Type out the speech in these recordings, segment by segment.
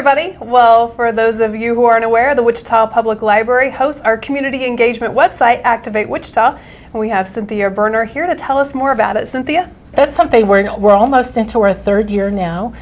everybody. Well, for those of you who aren't aware, the Wichita Public Library hosts our community engagement website, Activate Wichita, and we have Cynthia Berner here to tell us more about it. Cynthia? That's something we're almost into our third year now.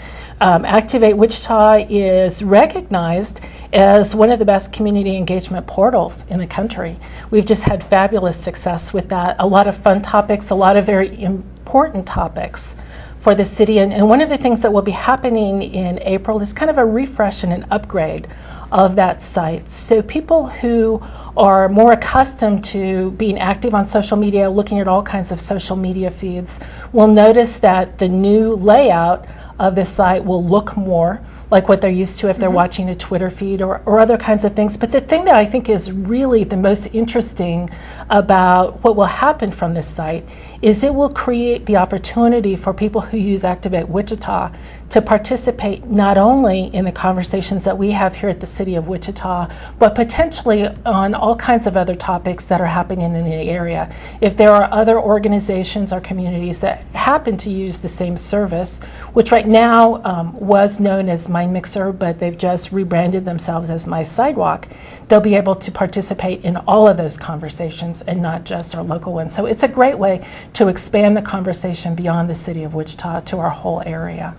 Activate Wichita is recognized as one of the best community engagement portals in the country. We've just had fabulous success with that. A lot of fun topics, a lot of very important topics for the city. And one of the things that will be happening in April is kind of a refresh and an upgrade of that site. So people who are more accustomed to being active on social media, looking at all kinds of social media feeds, will notice that the new layout of the site will look more like what they're used to if they're watching a Twitter feed or other kinds of things. But the thing that I think is really the most interesting about what will happen from this site is it will create the opportunity for people who use Activate Wichita to participate not only in the conversations that we have here at the City of Wichita, but potentially on all kinds of other topics that are happening in the area. If there are other organizations or communities that happen to use the same service, which right now was known as My Mixer, but they've just rebranded themselves as My Sidewalk, they'll be able to participate in all of those conversations and not just our local ones. So it's a great way to expand the conversation beyond the City of Wichita to our whole area.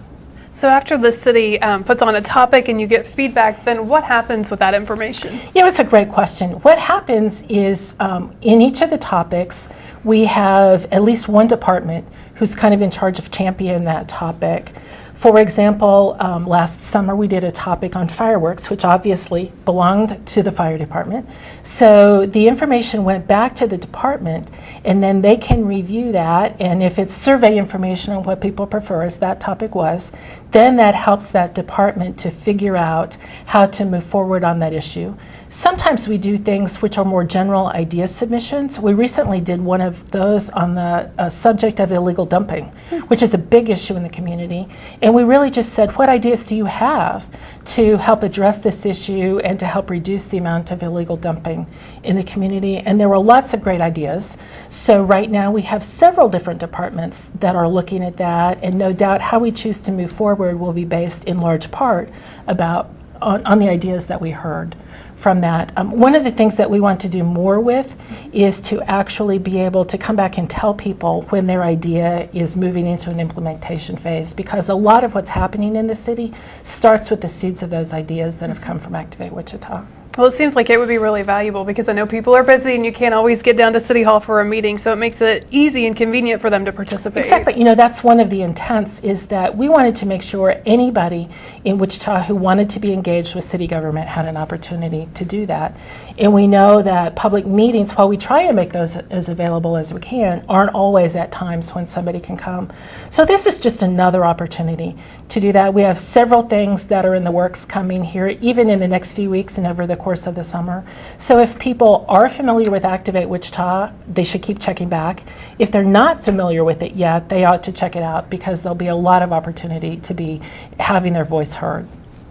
So after the city puts on a topic and you get feedback, then what happens with that information? Yeah, it's a great question. What happens is in each of the topics, we have at least one department who's kind of in charge of championing that topic. For example, last summer we did a topic on fireworks, which obviously belonged to the fire department. So the information went back to the department, and then they can review that, and if it's survey information on what people prefer, as that topic was, then that helps that department to figure out how to move forward on that issue. Sometimes we do things which are more general idea submissions. We recently did one of those on the subject of illegal dumping, which is a big issue in the community. And we really just said, what ideas do you have to help address this issue and to help reduce the amount of illegal dumping in the community? And there were lots of great ideas. So right now we have several different departments that are looking at that, and no doubt how we choose to move forward will be based in large part on the ideas that we heard from that. One of the things that we want to do more with is to actually be able to come back and tell people when their idea is moving into an implementation phase, because a lot of what's happening in the city starts with the seeds of those ideas that have come from Activate Wichita. Well, it seems like it would be really valuable because I know people are busy and you can't always get down to City Hall for a meeting, so it makes it easy and convenient for them to participate. Exactly. You know, that's one of the intents, is that we wanted to make sure anybody in Wichita who wanted to be engaged with city government had an opportunity to do that. And we know that public meetings, while we try and make those as available as we can, aren't always at times when somebody can come. So this is just another opportunity to do that. We have several things that are in the works coming here, even in the next few weeks and over the course of the summer. So if people are familiar with Activate Wichita, they should keep checking back. If they're not familiar with it yet, they ought to check it out, because there'll be a lot of opportunity to be having their voice heard.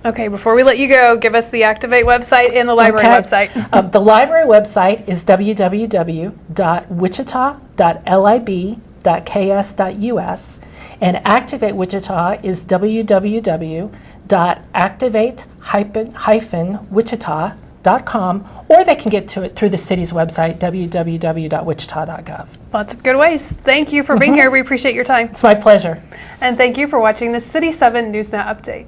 Okay, before we let you go, give us the Activate website and the library website. The library website is www.wichita.lib.ks.us, and Activate Wichita is www.activate-wichita.com, or they can get to it through the city's website, www.wichita.gov. Lots of good ways. Thank you for being here. We appreciate your time. It's my pleasure. And thank you for watching the City 7 News Now Update.